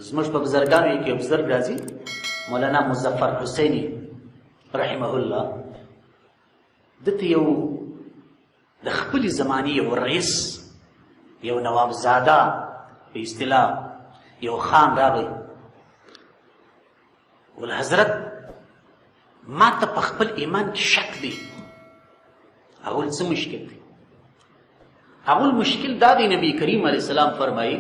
زموږ په بزرګانو کې یو بزرګ راځي مولانا مظفر حسیني رحمه الله. دته یو د خپلې زمانې یو رئیس یو نوابزاده په اصطلاح یو خان راغی، ول حضرت ما ته په خپل ایمان کې شک دی. اول څه مشکل دی؟ اول مشکل دا دی نبی کریم علیه السلام فرمایي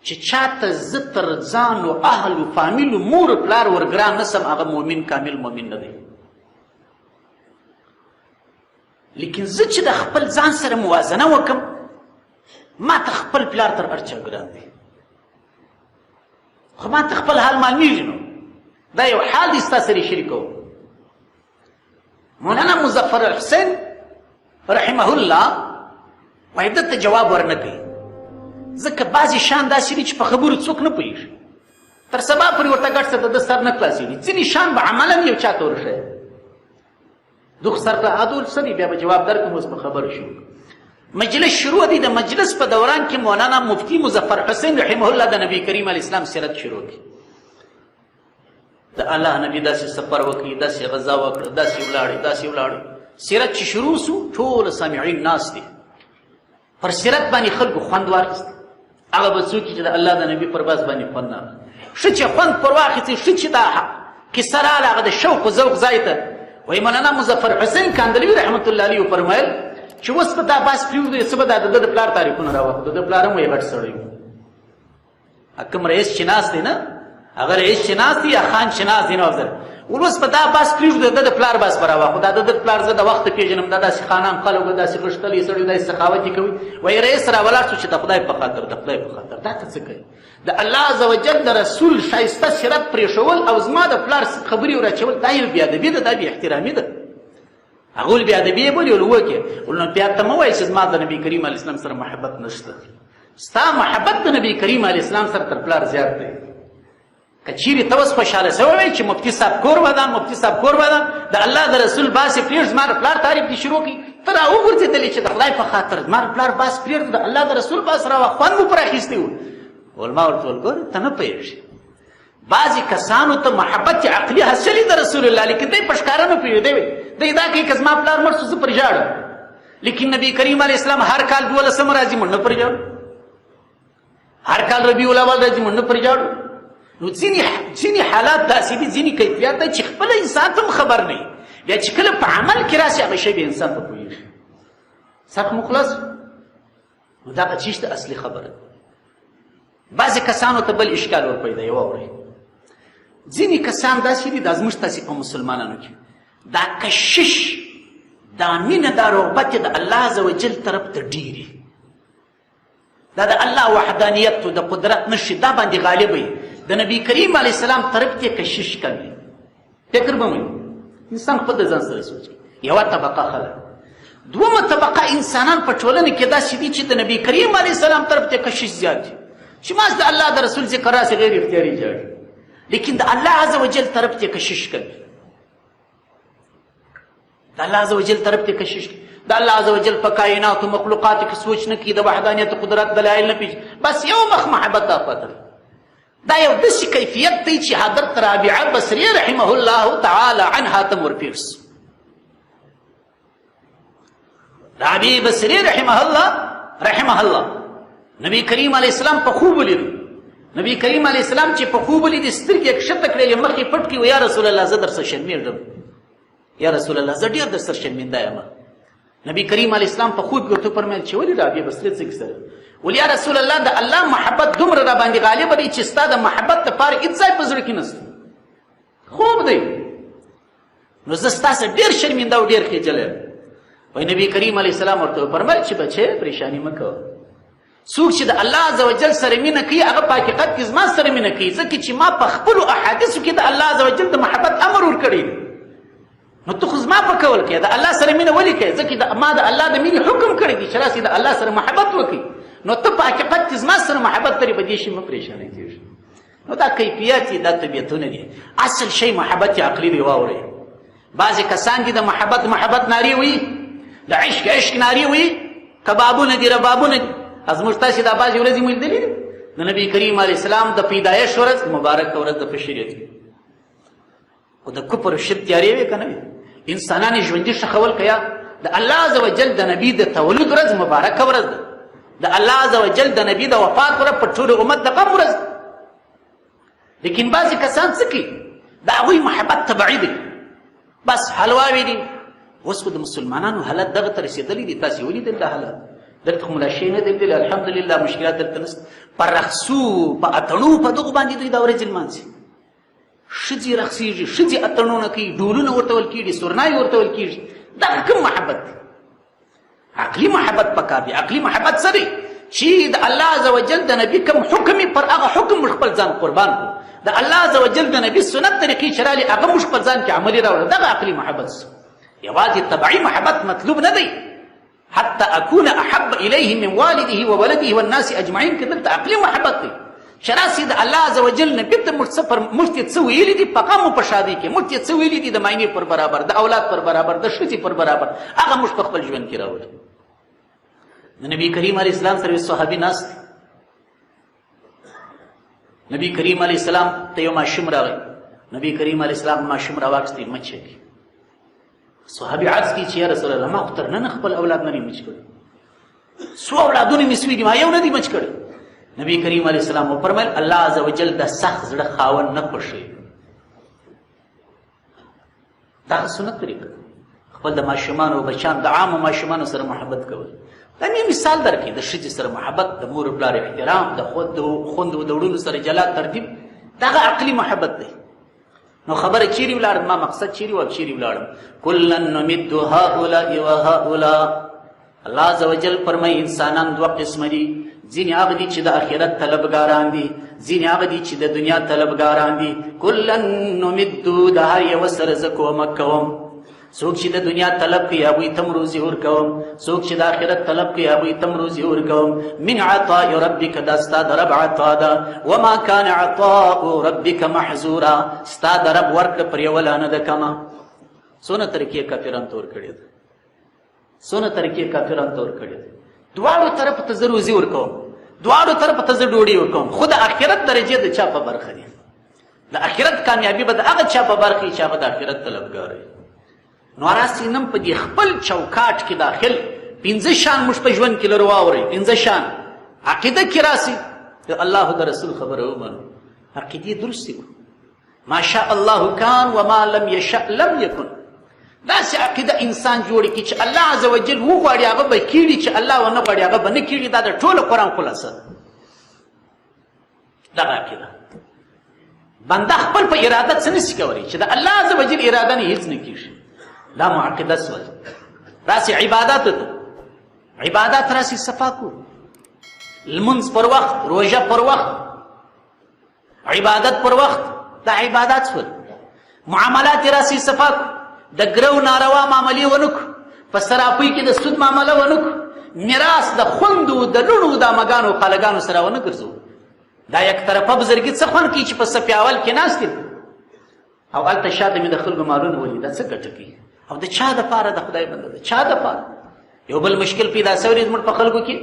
چې چاته زه تر ځان و اهل و فامیل و مور و پلار ورګران نسم هغه مؤمن کامل مؤمن نه دی. لیکن زه چې د خپل ځان سره موازنه وکم ما ته خپل پلار تر هر چا ګران دی، خو ما ته خپل حال معلومیږي. نو دا یو حال دی ستا سره شریکوم. مولانا مظفر حسین رحمه الله وایي دته جواب ورنه کوي، ځکه بعضې شان داسې دي چې په خبرو څوک نه پوهېږي، تر سبا پورې ورته ګډ څه د سر نه خلاصېږي. ځینې شان به عملا یو چا ته ورښیي، دغه سر ته عدول څه دی، بیا به جواب درکړم. اوس په خبرو شو، مجلس شروع دی. د مجلس په دوران کې مولانا مفتی مظفر حسین رحمه الله د نبی کریم علیه السلام سیرت شروع کړي. د الله نبی داسې سفر وکړي، داسې غزا وکړه، داسې ولاړې داسې ولاړې. سیرت چې شروع سو ټول سامعین ناست دي، پر سیرت باندې خلکو خوند واخیست. هغه به څوک چې د الله د نبي پر باز باندې خوند نه اخلي، ښه چې خوند پر واخیستې، ښه چې دا کیسه راغله هغه د شوق و ذوق ځای ته. وایي مولانا مظفر حسین کاندلوي رحمت الله علیه وفرمیل چې اوس به دا بحث پرېږدو، څه به دا د ده د پلار تاریخونه راواخلو. د ده پلار هم یې غټ سړی و، کوم رئیس چې ناست دی نه، هغه رئیس چې ناست دی یا خان چې ناست دی، نو افضل اوس به دا بحث پرېږدو، د ده د پلار بحث به راواخلو. دا د ده پلار زه د وخته پېژنم، دا داسې خانان خلک و، داسې غښتلي سړي، داسې سخاوت یې کوي. وایي رئیس راولاړ شو چې د خدای په خاطر، د خدای په خاطر دا ته څه کوي؟ د الله عز وجل د رسول ښایسته سیرت پرېښول او زما د پلار خبرې ور اچول، دا یو بېادبي ده، دا بې احترامي ده. هغه ول بېادبي یې بولي، ول وکړې ول نو بیا ته مه وایې چې زما د نبي کریم علیه السلام سره محبت نشته. ستا محبت د نبي کریم علیه السلام سره تر پلار زیات دی. که چیرې ته اوس خوشحاله شوی وی چې مفتي صاحب کور ودان، مفتي صاحب کور ودان، د الله د رسول باس یې پرېږد، زما د پلار تعریف دې شروع کړي، ته را وګرځېدلې چې د خدای په خاطر زما د پلار باس پرېږد، د الله د رسول باس راوه، خوند مو پرې اخیستی و. ول ما ورته ویل ګوره ته نه پوهېږې، بعضې کسانو ته محبت عقلي حاصلې د رسول الله، لیکن دی په ښکاره نه پوهېږي. دی دا کوي که زما پلار مړ شو زه پرې ژاړم، لیکن نبي کریم علیه السلام هر کال 12 راځي موږ نه پرې ژاړو، هر کال ربیع الاول راځي موږ نه پرې ژاړو. نو ځینې حالات داسې دي، ځینې کیفیات دی چې خپله انسان ته هم خبر نه وي، بیا چې کله په عمل کې راشي هغه شی به انسان ته پوهېږي. سخت مو خلاص؟ نو دغه چیز ته اصلي خبره ده. بعضې کسانو ته بل اشکال ور پیدا یې واورئ. ځینې کسان داسې دي، دا زموږ تاسې په مسلمانانو کې دا کشش، دا مینه، دا رغبت د الله عز وجل طرف ته ډېرې، دا د الله وحدانیت و د قدرت نښې دا باندې غالب وي. د نبی کریم علیه السلام طرف ته کشش کوي. فکر به مو انسان خپل د ځان سره سوچ کوي. یوه طبقه خلک، دومه طبقه انسانان په ټولنه کې داسې دي چې د نبی کریم علیه السلام طرف ته کشش زیات دي، چې ماس د الله د رسول ذکر راسي غیر اختیاري جاړي، لیکن د الله عز وجل طرف ته کشش کوي. د الله عز وجل طرف ته کشش کوي. د الله عز وجل په کائنات او مخلوقات کې سوچ نه کوي، د وحدانیت او قدرت دلایل نه پېژني، بس یو مخ محبت ته پاتې. دا یو داسې کیفیت دی چې حضرت رابعه بصري رحمه الله تعالی عنها ته ورپېرس. رابعه بصري رحمه الله نبی کریم علیه السلام په خوب ولیدو. نبی کریم علیه السلام چې په خوب ولیدې سترګې یې کښته کړلې، مخ یې پټ کړي، و یا رسول الله زه در سره شرمېږم، یا رسول الله زه ډېر در سره شرمنده یم. نبی کریم علیه السلام په خوب کې ورته وفرمیل چې ولې رابعه بصري څه کیسه ده؟ ول یا رسول الله د الله محبت دومره را باندې غالبه دی چې ستا د محبت دپاره هېڅ ځای په زړه کې نشته، خوب دی، نو زه ستا سره ډېر شرمنده او ډېر خجل یم. وایي نبي کریم علیه السلام ورته وفرمیل چې بچې پریشاني مه کوه، څوک چې د الله عز وجل سره مینه کوي هغه په حقیقت کې زما سره مینه کوي، ځکه چې ما په خپلو احادیثو کې د الله عز وجل د محبت امر ورکړی دی. نو ته خو زما په کول کې د الله سره مینه ولې کوې؟ ځکه ما د الله د مینې حکم کړی دی چې راسې د الله سره محبت وکړي. نو ته په حقیقت کې زما سره محبت لرې، په دې شي مه پرېشانه کېږي. نو دا کیفیت دي، دا طبیعتونه دي. اصل شی محبت عقلي دی. واورئ، بعضې کسان دي د محبت نارې وي، د عشق نارې وي، کبابونه دي، ربابونه دي. زموږ تاسې دا بعضې ورځې مو لیدلي دي د نبی کریم علیه السلام د پیدایش ورځ مبارک ورځ د بشریت کې خو د کفر او شرک تیارې وې که نه وې انسانان یې ژوندي ښخول که یا د الله عز وجل د نبي د تولد ورځ مبارکه ورځ ده د الله عز وجل د نبي د وفات ورځ په ټول امت د غم ورځ ده لیکن بعضې کسان څه کوي د هغوی محبت طبعي دی بس حلواوې دي اوس خو د مسلمانانو حالت دغه ته رسېدلی دي تاسې ولیدل دا حالت دلته خو ملا شی نه دی لیدلی الحمدلله مشکلات دلته نشته په رقصو په اتڼو په دغو باندې دوی دا ورځې لمانځي ښځې رقصېږي ښځې اتڼونه کوي ډولونه ورته ویل کېږي سورنایې ورته ویل کېږي دغه کوم محبت دی عقلي محبت پکار دی عقلي محبت څه دی چې د الله عز وجل د نبي کوم حکم یې پر هغه حکم موږ خپل ځان قربان کړو د الله عز وجل د نبي سنت طریقې چې رالې هغه موږ خپل ځان کې عملي راوړو دغه عقلي محبت یوازې طبعي محبت مطلوب نه دی حتى اكون احب اليه من والده وولده والناس اجمعين که دلته عقلي محبت دی چې راسي د الله عز وجل نبي ته موږ څه ویلي دي په غم او په شادۍ کې موږ څه ویلي دي د ماینې پر برابر د اولاد پر برابر د ښځې پر برابر هغه موږ په خپل ژوند کې راوړو د نبي کریم علیه السلام سره یو صحابي ناست نبي کریم علیه السلام ته یو ماشوم راغی نبي کریم علیه السلام ماشوم راواخیستی مچ یې صحابي عرض کړي چې یا رسول الله ما خو تر نن خپل اولاد نه دي مچ کړي څو اولادونه مې سوي دي ما یو نه دي مچ کړي نبی کریم علیه السلام وفرمایل الله عز وجل د سخت زړه خاوند نه خوښوي دا سنت طریقه خپل د ماشومانو او بچیانو د عامو ماشومانو سره محبت کول دا مې مثال درکړي د ښځې سره محبت د مور پلار احترام د خوندو د وړونو سره جلا ترتیب دغه عقلي محبت دی نو خبره چیرې ولاړم ما مقصد چیرې و چیرې ولاړم کلا نمد هؤلاء وهؤلاء الله عز وجل فرمایي انسانان دوه قسمه دي ځینې هغه دي چې د آخرت طلبګاران دي ځینې هغه دي چې د دنیا طلبګاران دي کلا نمدو د هر یوه سره زه کومک کوم څوک چې د دنیا طلب کوي هغوی ته م روزي ورکوم څوک چې د آخرت طلب کوي هغوی ته م روزي ورکوم من عطاء ربک دا ستا د رب عطا ده وما کان عطاء ربک محظورا ستا د رب ورکړه پر یوه لا نه ده کمه څونه طریقې کافرانو ته ورکړې ده څونه طریقې کافرانو ته ورکړې ده دواړو طرف ته زه روزي ورکوم دواړو طرف ته زه ډوډۍ ورکوم خو د آخرت درجې د چا په برخه دي د آخرت کامیابي به د هغه چا په برخه چې هغه د آخرت طلبګار وي نو راسې نن په دې خپل چوکاټ کې داخل پنځه شان موږ په ژوند کې لرو واورئ پنځه شان عقیده کې راسي د الله د رسول خبره ومنو عقیدې درستې کړو ما شاء الله کان وما لم یشأ لم یکن داسې عقیده انسان جوړ کړي چې الله عز وجل وغواړي هغه به کیږي چې الله ونه غواړي هغه به نه کیږي دا د ټوله قرآن خلاصه ده دغه عقیده بنده خپل په اراده څه نشي کولی چې د الله عز وجل اراده نه هېڅ نه کېږي دا معقده سول راسې عباداتو ته عبادات راسې صفا کړو لمونځ پر وخت روژه پر وخت عبادت پر وخت دا عبادات سول معاملات راسې صفا کړو د ګرو ناروا معاملې ونکړو په صرافۍ کې د سود معامله ونکړو میراث د خوندو د لوڼو د امګانو خالګانو سره ونه ګرځو دا یک طرفه بزرګي څه خوند کوي چې په صف اول کې ناست یم او هلته شاته مې د خلکو مالونه ولي دا څه ګټه کوي او د چا دپاره د خدای بنده د چا دپاره یو بل مشکل پیدا سوی زموږ په خلکو کې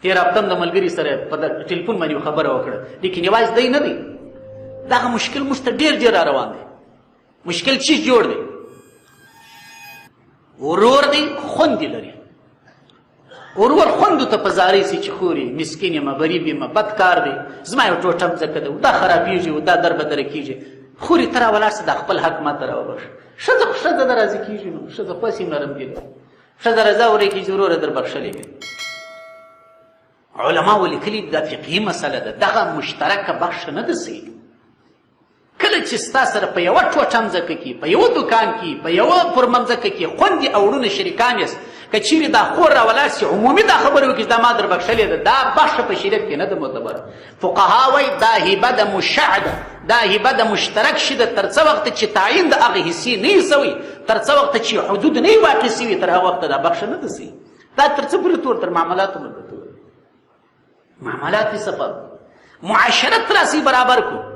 تېره هفته د ملګري سره په ټلیفون باندې خبره وکړه لیکن یوازې دی نه دی دغه مشکل موږ ته ډېر ډېر را روان دی مشکل چیز جوړ دی ورور دی خوندې لري ورور خوندو ته په زارۍ سي چې خوري مسکین یم غریب یم بد کار دی زما یو ټوټه مځکه ده دا خرابېږي او دا در بدره کېږي خوري ته را ولاړ سه دا خپل حق ما ته راوبخښه ښځه خو ښځه ده راضي کېږي نو ښځه خوس یې نرم کېږي ښځه رضا ورې کېږي وروره در بخښلی وي علماو لیکلي دا فقهي مسله ده دغه مشترکه بخښه نه ده صحیح کله چې ستا سره په یوه ټوټه مځکه کې په یوه دوکان کې په یوه پرممځکه کې خوندې او وړونه شریکان یاست که چیرې دا خور را ولاړ سي عمومي دا خبره وکړي چې دا ما در بخښلې ده دا بخښه په شریعت کې نه ده معتبره فقها وایي دا هبه د مشع ده دا هبه د مشترک شي ده تر څه وخته چې تعین د هغې حصې نه وي سوی تر څه وخته چې حدود نه وي واقع سوي تر هغه وخته دا بخښه نه ده سوي دا تر څه پورې تور تر معاملاتو پورې تور معاملات یې سفر معاشرت راسي برابر کړو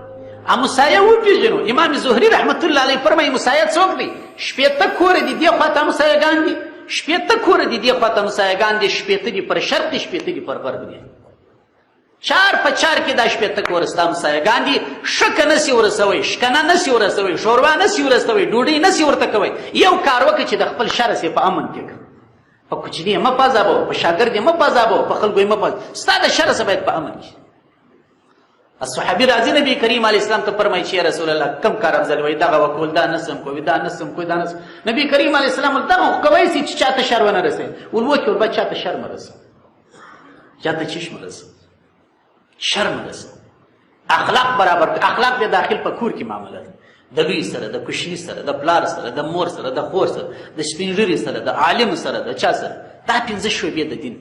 مسایه وپېژنو امام زهري رحمت الله علیه فرمایي مسایه څوک دی شپېته کوره دي دې خواته مسایهګان دي شپېته کوره دي دې خواته مسایهګان دي شپېته دي پر شرق دي شپېته دي پر غرب دي چار په چار کې دا شپېته کور ستا همسایګان دي، شکه نسي ورسوئ، شکنه نسي ورسوئ، شوروا نسي ورسوئ، ډوډۍ نسي ورته کوئ. یو کار وکړه چې د خپل شر یې په امن کې کړه. په کوچني یې مه پازابوه، په شاګرد یې مه پازابوه، په خلکو یې مه پازابوه. ستا د شر څه باید په امن کې. الصحابي راځي نبي کریم علیه السلام ته فرمایي چې یا رسول الله کم کار افضل وایي، دغه وکول، دا نسم کوي، دا نسم کوي، دا نسم. نبي کریم علیه السلام ویل دغه خو کوی سي چې چاته شر ونه رسوي. ول وکړه ول باید چاته شر مه رسوه، چاته چیش مه رسوه، شر مه رسوه. اخلاق برابر کړه. اخلاق د داخل په کور کې معامله ده، د لوی سره، د کوچني سره، د پلار سره، د مور سره، د خور سره، د سپین ږیري سره، د عالم سره، د چا سره. دا پنځه شعبې د دین.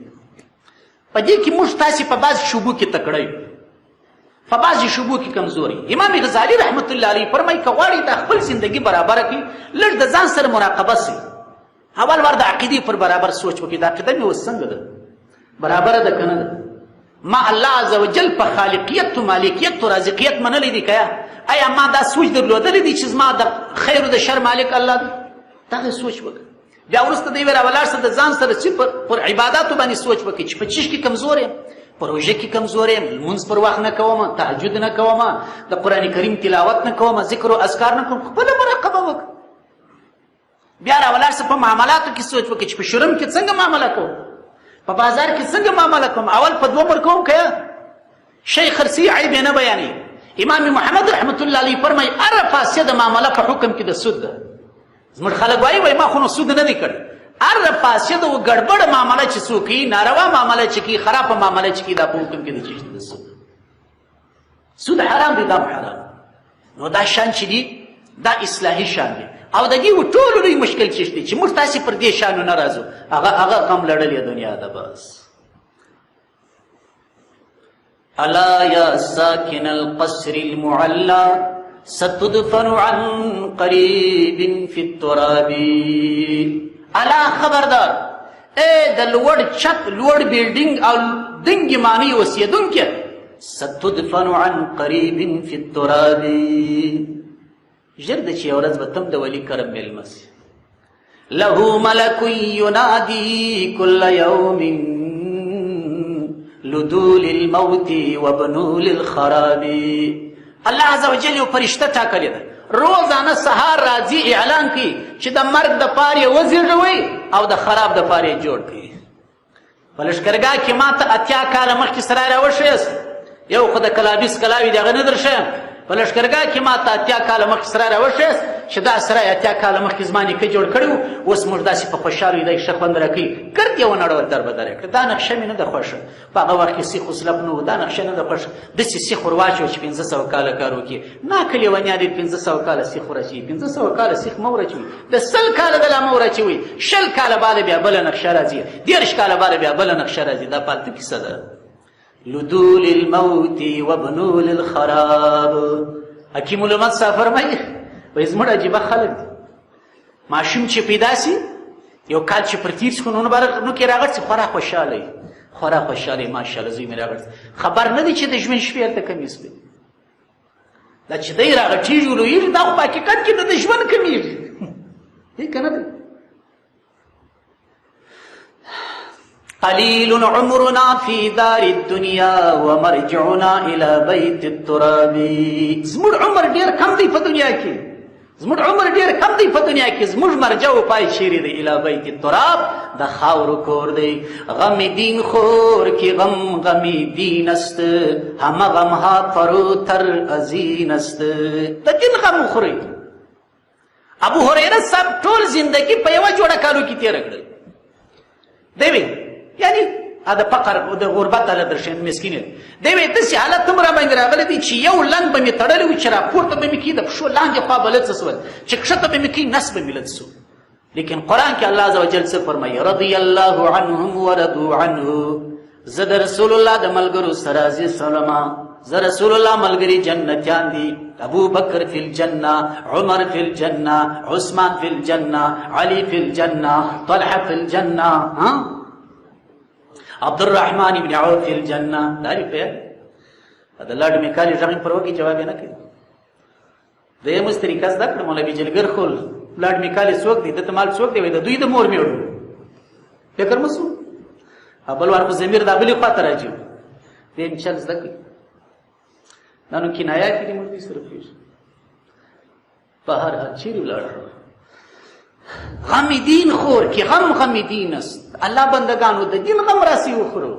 په دې کې موږ تاسې په بعض شعبو کې تکړه یو، په بعضې شعبو کې کمزوري. امام غزالي رحمت الله علیه فرمایي که غواړئ د خپل زندګي برابره کړي، لږ د ځان سره مراقبه سئ. اول وار د عقیدې پر برابر سوچ وکړئ، د عقیده مې اوس څنګه ده، برابره ده که نه ده. ما الله عز وجل په خالقیت و مالکیت و رازقیت منلی دی که یا؟ ایا ما دا سوچ درلودلی دی چې زما د خیر و د شر مالک الله دی؟ دغه سوچ وکړه. بیا وروسته دی راولاړ سه د ځان سره چې پر عباداتو باندې سوچ وکړي چې په چیش کې کمزور یم، په روژه کې کمزور یم، لمونځ پر وخت نه کوم، تهجد نه کوم، د قرآن کریم تلاوت نه کوم، ذکر و اذکار نه کوم. خپله مراقبه وکړه. بیا راولاړ سه په معاملاتو کې سوچ وکړي چې په شرم کې څنګه معامله کوم، په بازار کې څنګه معامله کوم. اول په دوه پر کوم که شی خرڅي عیب یې نه بیانوي. امام محمد رحمت الله علیه فرمایي هره فاسده معامله په حکم کې د سود ده. زموږ خلک وایي ما خو نو سود نه دی کړی. هره فاسده و ګډوډه معامله چې څوک کوي، ناروا معامله چې کوي، خرابه معامله چې کوي، دا په حکم کې د چیش د سود. سود حرام دی، دا حرام. نو دا شان چې دي دا اصلاحي شان دی. او د دې ټولو لوی مشکل چې دی چې موږ تاسې پر دې شانو نه راځو، هغه غم لړلې دنیا ده. بس الا یا ساکن القصر المعلا ستدفن عن قریب فی التراب. الا خبردار، اے د لوړ چت، لوړ بیلډینګ او دنګې معنی اوسېدونکې، ستدفن عن قریب فی التراب. ژر د چې یو ورځ به تم د ولي کرم میلمه سي. له ملک ینادي کل یوم لدو للموت وبنو للخراب. الله عز وجل یو فرشته ټاکلې ده، روزانه سهار راځي اعلان کوي چې د مرګ د پاره وزیږوئ او د خراب د پاره جوړ کړي. په لښکرګاه کې ما ته 80 کاله مخکې سرای راوښیاست، یو خو د کلابیس کلاوي دغه نه درښیم. په لښکرګاه کې ما ته 80 کاله مخکې سرای راوښیاست چې دا سرای 80 کاله مخکې زما نیکه جوړ کړی و. اوس موږ داسې په خوشحالۍ دی ښه خوند راکوي. ګرد یې ونړول دربدر یې کړه. دا نقشه مې نه ده خوښه. په هغه وخت کې سیخ وسلب نه و، دا نقشه نه ده خوښه. داسې سیخ ور واچوه چې 500 کاله کار وکړي. ناکه لیونیا دې 500 کاله سیخ ورچوي. 500 کاله سیخ مه ورچوي، د 100 کاله د لا مه ورچوي. 20 کاله بعد بیا بله نقشه راځي، 30 کاله بعد بیا بله نقشه راځي. دا فالتو کیسه ده. لدو للموت وبنو للخراب. حکیم الامت صاحب فرمایي وایي زموږ عجیبه خلک دي. ماشوم چې پیدا سي یو کال چې پر تیر سي نو کې راغټ سي، خورا خوشحاله وي، خورا خوشحاله وي. ماشاءالله زوی مې راغټ خبر نه دی چې د ژوند شپې هلته کمیږي. دا چې دی راغټېږي لویېږي، دا خو په حقیقت کې د ژوند کمیږي. دی که نه دی؟ قلیل عمرنا فی دار الدنیا ومرجعنا الى بیت التراب. زموږ عمر ډیر کم دی په دنیا کې، زموږ عمر ډیر کم دی په دنیا کې. زموږ مرجع و پای چیرې دی؟ الى بیت التراب، د خاورو کور دی. غم دین خور کی غم غمی دین است، همه غمها فروتر ازین است. د دین غم خوري. ابو هريره صاحب ټول زندگی په یوه جوړه کالو کې تېره کړل. دی وی یعنی د فقر او د غربت حالت درشین مسکین دی وی داسې حالت هم را باندې راغلی دی چې یو لنګ به مې تړلی و چې راپورته به مې کړي، د پښو لاندې خوا به لڅ سول، چې کښته به مې کړي نس به مې لڅ سو. لیکن قرآن کې الله عز وجل څه فرمایي؟ رضی الله عنهم ورضوا عنه. زه د رسول الله د ملګرو سره راضي سلما. زه رسول الله ملګري جنتیان دي. ابو بکر فی الجنه، عمر فی الجنه، عثمان فی الجنه، علی فی الجنه، طلحه فی الجنه، عبد الرحمن ابن عوف فی الجنه. دا لري په د لاډ میکالي ځان پر وکی جواب نه کوي. د یې مستریکا زده کړ مولوی جلګر خل لاډ میکالي څوک دي؟ د تمال څوک دی؟ د دوی د مور میوړو فکر مسو ابل ورکو زمیر د ابلی خاطر راځي. دیم چل زده کړي. دا نو کنایات دي مولوي سره پېښ په هر حال چیرې ولاړ غم دین خور که غم دین است. الله بندگانو د دین غم راسي وخورو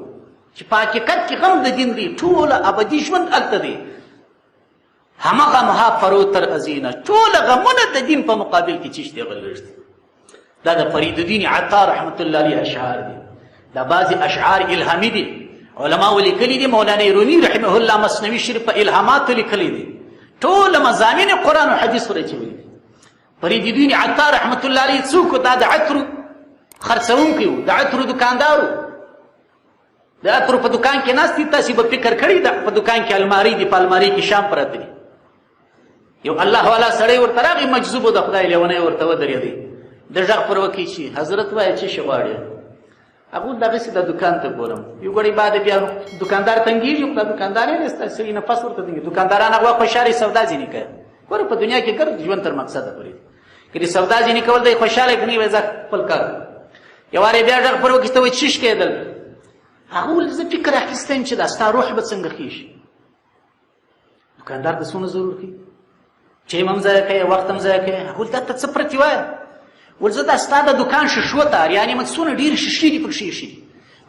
چې په حقیقت کې غم د دین دی. ټوله ابدي ژوند هلته دی. همغه مها فروتر ازینه ټوله غمونه د دین په مقابل کې چیش دی غلرشت. دا د فرید الدین عطار رحمت الله علیه اشعار دي. دا بعضی اشعار الهامی دي. علما ولیکلي دي. مولانا رومي رحمه الله مثنوي شریف په الهامات لیکلي دي. ټول مضامین قرآن او حدیث ورچوي. فرید الدین عطار رحمت الله علیه څوک دا د عطر خرڅونکی و، د عطر دکاندار و. د عطر په دکان کې ناست دي. تاسې به فکر کړی ده په دکان کې المارۍ دي، په المارۍ کې شام پراته دي. یو الله والا سړی ورته راغی مجذوب و د خدای لیونی ورته ودرېدی. د غږ پر وکړي چې حضرت وایه څه شی غواړې؟ هغه دغسې د دکان ته ګورم. یو ګړی بعد بیا دکاندار تنګېږي. دا دکاندار یې سړي نفس ورته تنګېږي. دکانداران هغه خوشحالې سودا ځینې کوي. ګوره په دنیا کې ګرد ژوند تر مقصده پورې دي. که د سودا ځینې کول دی خوشحاله کړي وایي زه خپل کار. یو وارې بیا غږ پر وکړي ته وایي څه شي کېدل؟ هغه وویل زه فکر اخیستی چې دا ستا روح به څنګه خېږي. دکاندار ته څونه ضرور کوي؟ ټیم هم ضایع کوي، وخت هم ضایع کوي. هغه ویل دا ته څه پرتې وایه؟ ویل زه دا ستا د دکان شیشو ته یعنې مې څونه ډېرې شیشې دي پکښې ایښي دي.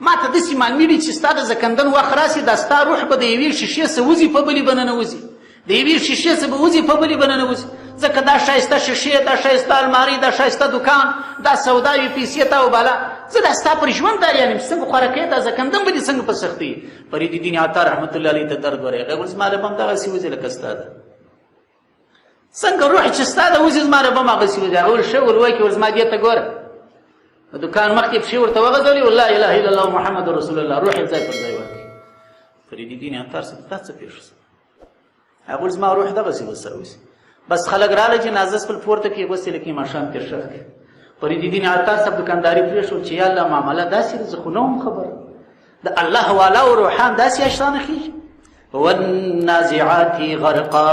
ما ته داسې معلومېږي چې ستا د زکندن وخت راسي دا ستا روح به د یوې شیشې څه وځي په بلې به ننوځي. د یوې شیشې څه به وځي په بلې به ننوځي. ځکه دا ښایسته شیشې، دا ښایسته المارۍ، دا ښایسته دکان، دا سودا وي، پیسې تا وباله. زه دا ستا پر ژوند داریان یم چې څنګه خواره کوې. دا زکندن به دې څنګه په سختي. فرید الدین عطار رحمت الله علیه ته درد ورغی. هغه ویل زما له به هم دغسې وځي لکه ستا ده. څنګه روح چې ستا ده وځي زما له به هم هغسې وځي. هغه ویل ښه ور وکړې. ویل زما دې ته ګوره د دکان مخکې پښې ورته وغځولې. ویل لا اله الا الله محمد رسول الله. روح یې ځای پر ځای ورکړي. فرید الدین عطار صاحب دا څه پېښ شو؟ هغه ویل زما روح دغسې به سره وځي. بس خلک راغله جنازه خپل پورته کړي غوستې لکه ماښام تېر ښه کړي. فرید الدین عطار صاحب دکانداري پرېښول چې یا الله معامله داسې ده زه خو نه وم خبره. د الله والا او روحان داسې اشرانه خېږي. والنازعات غرقا.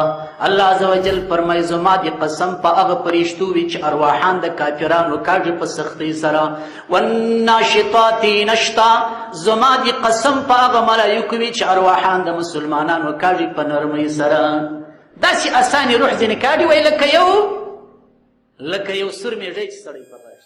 الله عز وجل فرمایي زما د قسم په هغه پرښتو وي چې ارواحان د کافرانو کاږي په سختۍ سره. والناشطات نشطا. زما د قسم په هغه ملایکو وي چې ارواحان د مسلمانانو کاږي په نرمۍ سره. داسې اسانې روح ځینې کاږي وایي لکه یو سور میږی چې سړی په غاښ